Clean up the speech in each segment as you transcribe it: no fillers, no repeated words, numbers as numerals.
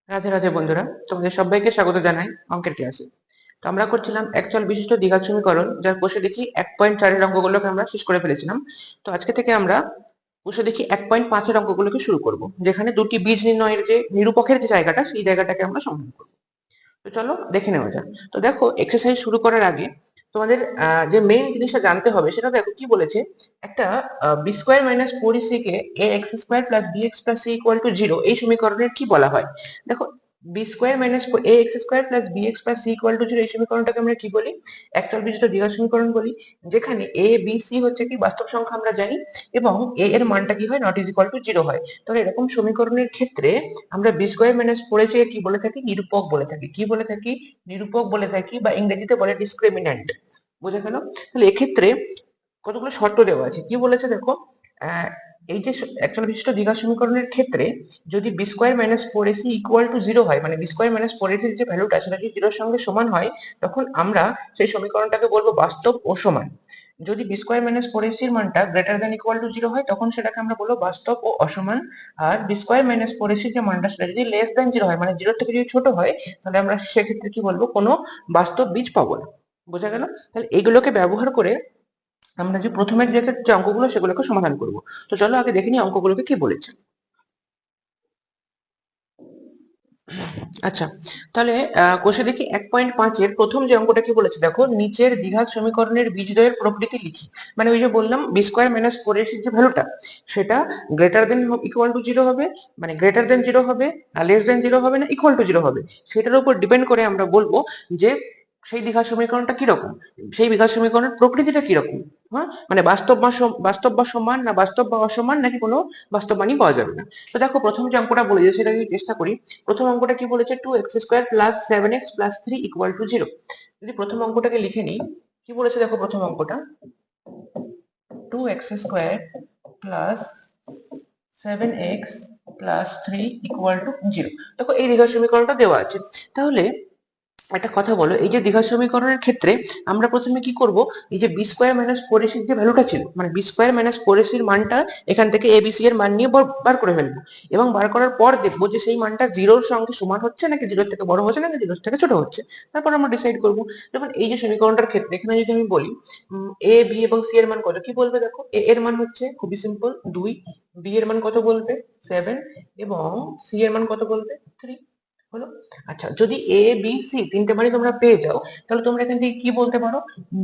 রাধে রাধে বন্ধুরা, তোমাদের সবাইকে স্বাগত জানাই অঙ্কের ক্লাসে। তো আমরা করছিলাম একচল বিশিষ্ট দ্বিঘাত সমীকরণ, যার কোষে দেখি 1.4-এর অঙ্কগুলোকে আমরা শেষ করে ফেলেছিলাম। তো আজকে থেকে আমরা কোষে দেখি 1.5-এর অঙ্কগুলোকে শুরু করব, যেখানে দুটি বীজ নির্ণয়ের যে নিরূপকের যে জায়গাটা, সেই জায়গাটাকে আমরা সমাধান করব। তো চলো দেখে নেওয়া যাক। তো দেখো, এক্সারসাইজ শুরু করার আগে তোমাদের যে মেইন জিনিসটা জানতে হবে সেটা দেখো কি বলেছে। একটা B square minus four C কে A X square plus B X plus C equal to zero, এই সমীকরণের কি বলা হয়? দেখো, B square minus A X square plus B X plus C equal to zero, এই সমীকরণটাকে আমরা কি বলি? একতল বিশিষ্ট দ্বিঘাত সমীকরণ বলি, যেখানে এ বি সি হচ্ছে কি বাস্তব সংখ্যা আমরা জানি, এবং এ এর মানটা কি হয়, not is equal to zero হয়। তাহলে এরকম সমীকরণের ক্ষেত্রে আমরা বি স্কোয়ার মাইনাস ফোর কে কি বলে থাকি? নিরূপক বলে থাকি। কি বলে থাকি? নিরূপক বলে থাকি, বা ইংরেজিতে বলে ডিসক্রিমিন্যান্ট। বোঝা গেল? তাহলে এক্ষেত্রে কতগুলো শর্ত দেওয়া আছে। কি বলেছে দেখো, আহ, এই যে একচল বিশিষ্ট দ্বিঘাত সমীকরণের ক্ষেত্রে যদি B square minus four AC equal to zero হয়, মানে বি স্কোয়ার মাইনাস ফোর এসির যে ভ্যালুটা সেটা যদি জিরোর সঙ্গে সমান হয়, তখন আমরা সেই সমীকরণটাকে বলবো বাস্তব ও সমান। যদি বি স্কোয়ার মাইনাস ফোর এসির মানটা greater than equal to zero হয়, তখন সেটাকে আমরা বলবো বাস্তব ও অসমান। আর বি স্কোয়ার মাইনাস ফোর এসির যে মানটা সেটা যদি লেস দ্যান জিরো হয়, মানে জিরোর থেকে যদি ছোট হয়, তাহলে আমরা সেক্ষেত্রে কি বলবো? কোনো বাস্তব বীজ পাবো না। বোঝা গেল? তাহলে এইগুলোকে ব্যবহার করে আমরা যে প্রথমের যে অঙ্কগুলো সেগুলোকে সমাধান করব। তো চলো আগে দেখে নিই অঙ্কগুলোকে কি বলেছে। আচ্ছা, তাহলে কোষে দেখি 1.5-এর প্রথম যে অঙ্কটা কি বলেছে দেখো, নিচের দ্বিঘাত সমীকরণের বীজদ্বয়ের প্রকৃতি লিখি। মানে ওই যে বললাম বি স্কোয়ার মাইনাস ফোর এর যে ভ্যালুটা, সেটা greater than equal to zero হবে, মানে গ্রেটার দেন জিরো হবে, না লেস দেন জিরো হবে, না ইকুয়াল টু জিরো হবে। সেটার উপর ডিপেন্ড করে আমরা বলবো যে সেই দ্বিঘাত সমীকরণটা কিরকম, সেই দ্বিঘাত সমীকরণের প্রকৃতিটা কিরকম। হ্যাঁ, মানে বাস্তব বা সমান, না বাস্তব বা অসমান, নাকি কোনো বাস্তব মানই পাওয়া যাবে না। তো দেখো, প্রথম যে অঙ্কটা বলেছে সেটা যদি চেষ্টা করি। প্রথম অঙ্কটা কি বলেছে? Two X square plus seven X plus three equal to zero. যদি প্রথম অঙ্কটাকে লিখে নিই, কি বলেছে দেখো প্রথম অঙ্কটা, two X square plus seven X plus three equal to zero. দেখো, এই দ্বিঘাত সমীকরণটা দেওয়া আছে। তাহলে একটা কথা বলো, এই যে দ্বিঘাত সমীকরণের ক্ষেত্রে আমরা প্রথমে কি করব? এই যে বি স্কোয়ার মাইনাস ফোর এসির যে ভ্যালুটা ছিল, মানে বি স্কোয়ার মাইনাস ফোর এসির মানটা এখান থেকে এবিসি এর মান নিয়ে বার করে ফেলবো, এবং বার করার পর দেখবো যে সেই মানটা জিরোর সঙ্গে সমান হচ্ছে, নাকি জিরোর থেকে বড় হচ্ছে, নাকি জিরোর থেকে ছোট হচ্ছে। তারপর আমরা ডিসাইড করবো। যেমন এই যে সমীকরণটার ক্ষেত্রে এখানে যদি আমি বলি এ বি এবং সি এর মান কত, কি বলবে দেখো? এ এর মান হচ্ছে খুবই সিম্পল 2, বি এর মান কত বলবে 7, এবং সি এর মান কত বলবে 3। হলো? আচ্ছা, যদি এ বি সি তিনটে মানই তোমরা পেয়ে যাও, তাহলে তোমরা এখান থেকে কি বলতে পারো?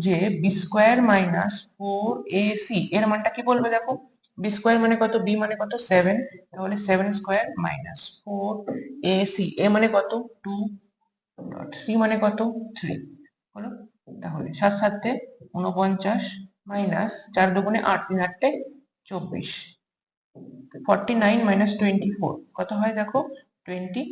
যে B square minus four A C এর মানটা কি বলবে দেখো? বি স্কোয়ার মানে কত, বি মানে কত 7, তাহলে 7 square minus four A C, A মানে কত 2, সি মানে কত 3। হলো? তাহলে 7 7 49 মাইনাস 4 দুগুণে 8, 3 8 24, 49 মাইনাস 24 কত হয় দেখো? 25।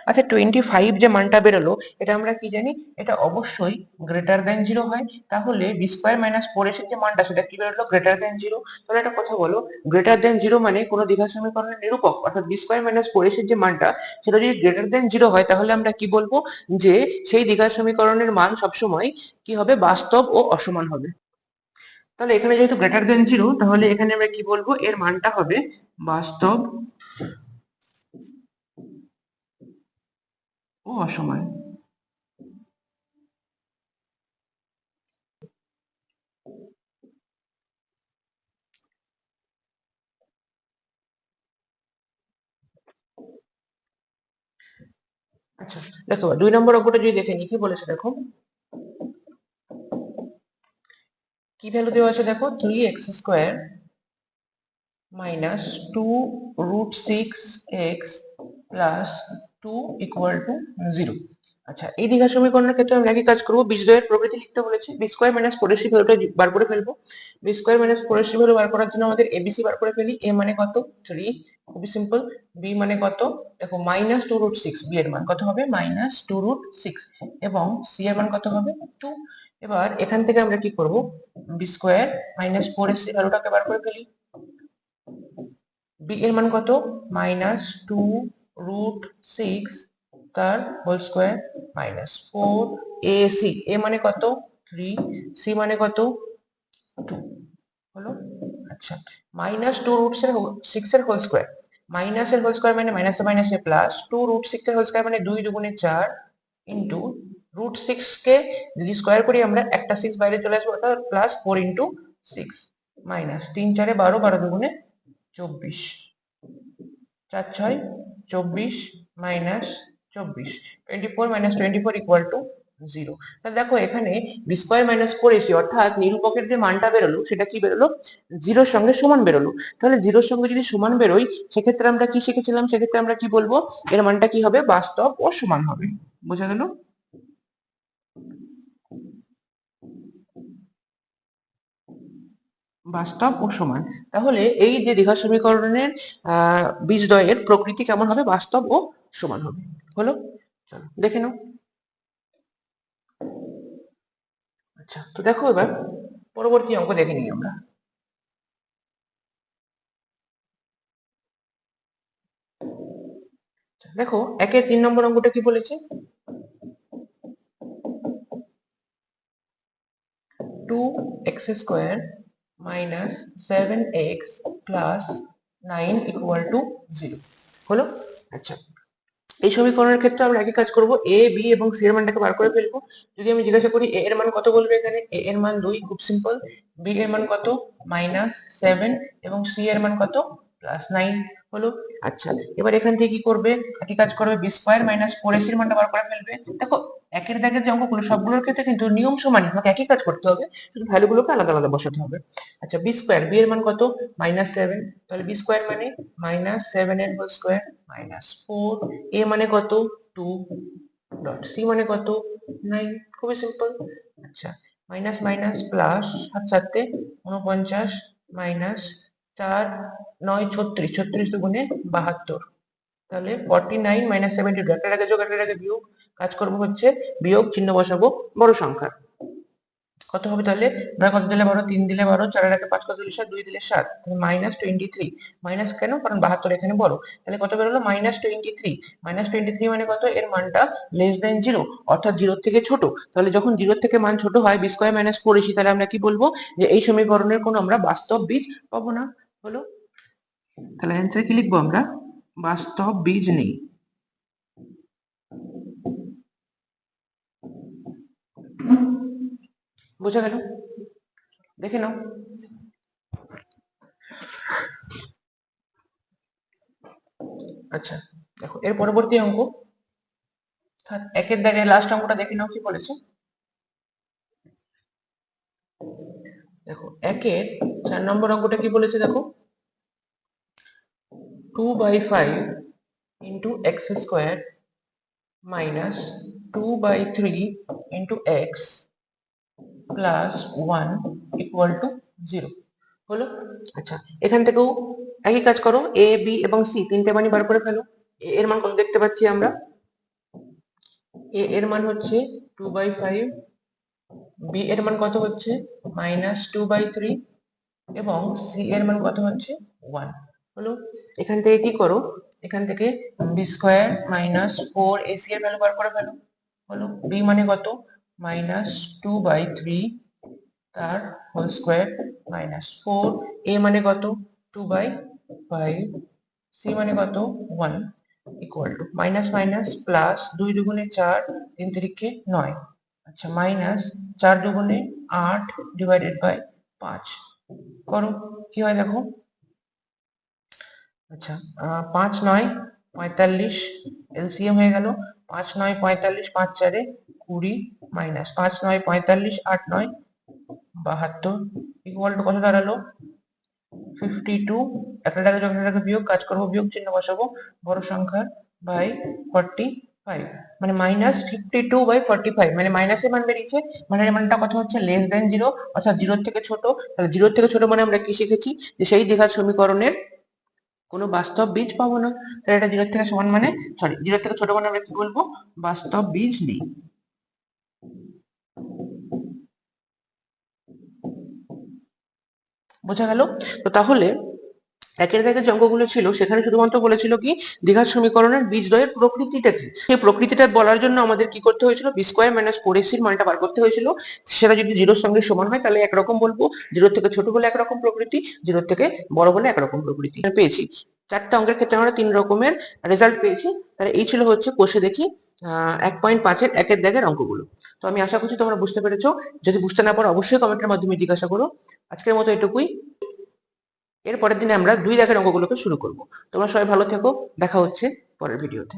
আচ্ছা, 25 যে মানটা বেরোলো, এটা আমরা কি জানি? এটা অবশ্যই গ্রেটার দেন জিরো হয়। তাহলে বি স্কোয়ার মাইনাস ফোর এর যে মানটা সেটা কি বেরোলো? Greater than zero. তাহলে একটা কথা বলো, গ্রেটার দেন জিরো মানে কোনো দ্বিঘাত সমীকরণের নিরূপক, অর্থাৎ বি স্কোয়ার মাইনাস ফোর এর যে মানটা সেটা যদি গ্রেটার দেন জিরো হয়, তাহলে আমরা কি বলবো? যে সেই দ্বিঘাত সমীকরণের মান সবসময় কি হবে? বাস্তব ও অসমান হবে। তাহলে এখানে যেহেতু গ্রেটার দেন জিরো, তাহলে এখানে আমরা কি বলবো? এর মানটা হবে বাস্তব ও অসমান। আচ্ছা, দেখো 2 নম্বর অঙ্কটা যদি দেখে নিই, কি বলেছে দেখো, কি ভ্যালু দেওয়া আছে দেখো? Three X square minus two root six X plus two equal to zero. আচ্ছা, এই দ্বিঘাত সমীকরণের ক্ষেত্রে আমরা একই কাজ করবো, বীজদ্বয়ের প্রকৃতি লিখতে বলেছি। B square minus four AC ভ্যালুটা বার করে ফেলবো। B square minus four AC value বার করার জন্য আমাদের এবিসি বার করে ফেলি। এ মানে কত 3, খুবই সিম্পল। বি মানে কত দেখো? Minus two root six, B এর মান কত হবে? মাইনাস টু রুট সিক্স, এবং সি এর মান কত হবে 2। এবার এখান থেকে আমরা কি করব? B square minus four AC ভ্যালুটাকে বার করে ফেলি। বি এর মান কত? মাইনাস টু রুট সিক্স তার whole square minus four A C, A মানে কত 3, সি মানে কত 2। হলো? আচ্ছা, মাইনাস টু রুট সিক্স এর হোল স্কোয়ার, মাইনাসের হোল স্কোয়ার মানে মাইনাসে মাইনাসে প্লাস 2√6 এর হোল স্কোয়ার মানে 2 দুগুণে 4 ইন্টু √6 কে যদি স্কোয়ার করি আমরা একটা 6 বাইরে চলে আসবে অর্থাৎ প্লাস 4 ইন্টু 6 মাইনাস 3 4 12 12 দুগুণে 24 4 6 24 মাইনাস 24 24 মাইনাস 24 ইকুয়াল টু 0। তাহলে দেখো এখানে বি স্কোয়ার মাইনাস 4ac অর্থাৎ নিরূপকের যে মানটা বেরোলো সেটা কি বেরোলো, জিরোর সঙ্গে সমান বেরোলো। তাহলে জিরোর সঙ্গে যদি সমান বেরোয় সেক্ষেত্রে আমরা কি শিখেছিলাম, সেক্ষেত্রে আমরা কি বলবো, এর মানটা কি হবে, বাস্তব ও সমান হবে। বোঝা গেল? বাস্তব ও সমান। তাহলে এই যে দ্বিঘাত সমীকরণের বীজদ্বয়ের প্রকৃতি কেমন হবে, বাস্তব ও সমান হবে। হলো? চলো দেখে নাও। আচ্ছা, তো দেখো এবার পরবর্তী অঙ্ক দেখে নিই আমরা। দেখো একের 3 নম্বর অঙ্কটা কি বলেছে, 2x² minus 7x plus 9 equal to 0। হলো? আচ্ছা, এই সমীকরণের ক্ষেত্রে আমরা একই কাজ করব, এ বি এবং সি এর মানটাকে বার করে ফেলবো। যদি আমি জিজ্ঞাসা করি এ এর মান কত বলবে, এখানে এ এর মান 2, খুব সিম্পল। বি এর মান কত, -7, এবং সি এর মান কত, +9। হলো? আচ্ছা, এবার এখান থেকে কি করবে, একই কাজ করবে, বি স্কোয়ার মাইনাস 4ac এর মানটা বার করে ফেলবে। দেখো একের দাগের যে অঙ্কগুলো সবগুলোর ক্ষেত্রে কিন্তু নিয়ম সমানই, তোমাকে একই কাজ করতে হবে, শুধু ভ্যালুগুলোকে আলাদা আলাদা বসাতে হবে। আচ্ছা, বি স্কোয়ার, বি এর মান কত, -7, তাহলে বি স্কোয়ার মানে -7 এর হোল স্কোয়ার -4, এ মানে কত, 2 ডট, সি মানে কত, 9। খুবই সিম্পল। আচ্ছা, মাইনাস মাইনাস প্লাস, 7 7 49 মাইনাস 4 9 36, 36 দুগুণে 72, তাহলে 49 মাইনাস 72, একের আগে যোগ একের আগে বিয়োগ, কাজ করবো হচ্ছে বিয়োগ চিহ্ন বসাবো বড় সংখ্যা। কত হবে তাহলে, ভাই কত দিলে 12, 3 দিলে 12, 4 এর আগে 5 কত দিলে 7, 2 দিলে 7, তাহলে -23। মাইনাস কেন, কারণ 72 এখানে বড়, তাহলে কত বেরোলো, -23। -23 মানে কত, এর মানটা লেস দেন 0, অর্থাৎ 0 থেকে ছোট। তাহলে যখন 0 থেকে মান ছোট হয়, বি স্কয়ার মাইনাস 4ac, তাহলে আমরা কি বলবো, যে এই সমীকরণের কোনো আমরা বাস্তব বীজ পাবো না। হলো? তাহলে অ্যান্সার কি লিখবো আমরা, বাস্তব বীজ নেই। বোঝা গেল? দেখে নাও। আচ্ছা, দেখো এর পরবর্তী অঙ্ক, একের দাগে লাস্ট অঙ্কটা দেখে নাও কি বলেছে। দেখো একের 4 নম্বর অঙ্কটা কি বলেছে, দেখো 2/5 into x square minus 2/3 into x plus 1 equal to 0। হলো? আচ্ছা, এখান থেকেও একই কাজ করো, এ বি এবং সি তিনটে মানই বার করে ফেলো। এ এর মান কত দেখতে পাচ্ছি আমরা, এ এর মান হচ্ছে 2/5, বি এর মান কত হচ্ছে -2/3, এবং সি এর মান কত হচ্ছে 1। হলো? এখান থেকে কি করো, এখান থেকে বি স্কোয়ার মাইনাস 4ac এর ভ্যালু বার করে ফেলো। হলো? বি মানে কত, -2/3 তার হোল স্কোয়ার -4, এ মানে কত, 2/5, সি মানে কত, 1, equal to minus minus plus, 2 দুগুণে 4, 3 তিরিখে 9। আচ্ছা, মাইনাস 4 দুগুণে 8 ডিভাইডেড বাই 5 করো, কি হয় দেখো। আচ্ছা, 5 9 45, এলসিএম হয়ে গেল, 5 9 45, 5 4 20, মাইনাস 5 9 45, 8 9 72, ইকুয়াল টু কত দাঁড়ালো, 52। একটা টাকা যখন টাকা বিয়োগ, কাজ করবো বিয়োগ চিহ্ন বসাবো বড় সংখ্যা বাই 45, মানে -52/45, মানে মাইনাসের মান বেরিয়েছে, মানে এর মানটা কত হচ্ছে, লেস দেন 0, অর্থাৎ 0 থেকে ছোট। তাহলে 0 থেকে ছোট মানে আমরা কি শিখেছি, যে সেই দ্বিঘাত সমীকরণের কোনো বাস্তব বীজ পাবো না। তাহলে এটা 0 থেকে সমান মানে, সরি 0 থেকে ছোট মানে আমরা কি বলবো, বাস্তব বীজ নেই। বোঝা গেল? তো তাহলে একের দাগের যে অঙ্কগুলো ছিল সেখানে শুধুমাত্র বলেছিল কি দ্বিঘাত সমীকরণের বীজদ্বয়ের প্রকৃতিটা কি, সেই প্রকৃতিটা বলার জন্য আমাদের কি করতে হয়েছিল, বি স্কোয়ার মাইনাস ফোর এসির মানটা বার করতে হয়েছিল। সেটা যদি জিরোর সঙ্গে সমান হয় তাহলে একরকম বলবো, জিরোর থেকে ছোট হলে একরকম প্রকৃতি, জিরোর থেকে বড় হলে একরকম প্রকৃতি পেয়েছি। চারটা অঙ্কের ক্ষেত্রে আমরা 3 রকমের রেজাল্ট পেয়েছি। তাহলে এই ছিল হচ্ছে কোষে দেখি 1.5-এর একের দাগের অঙ্কগুলো। তো আমি আশা করছি তোমরা বুঝতে পেরেছো। যদি বুঝতে না পারো অবশ্যই কমেন্টের মাধ্যমে জিজ্ঞাসা করো। আজকের মতো এটুকুই। এর পরের দিনে আমরা 2 দাগের অঙ্কগুলোকে শুরু করব। তোমরা সবাই ভালো থেকো, দেখা হচ্ছে পরের ভিডিওতে।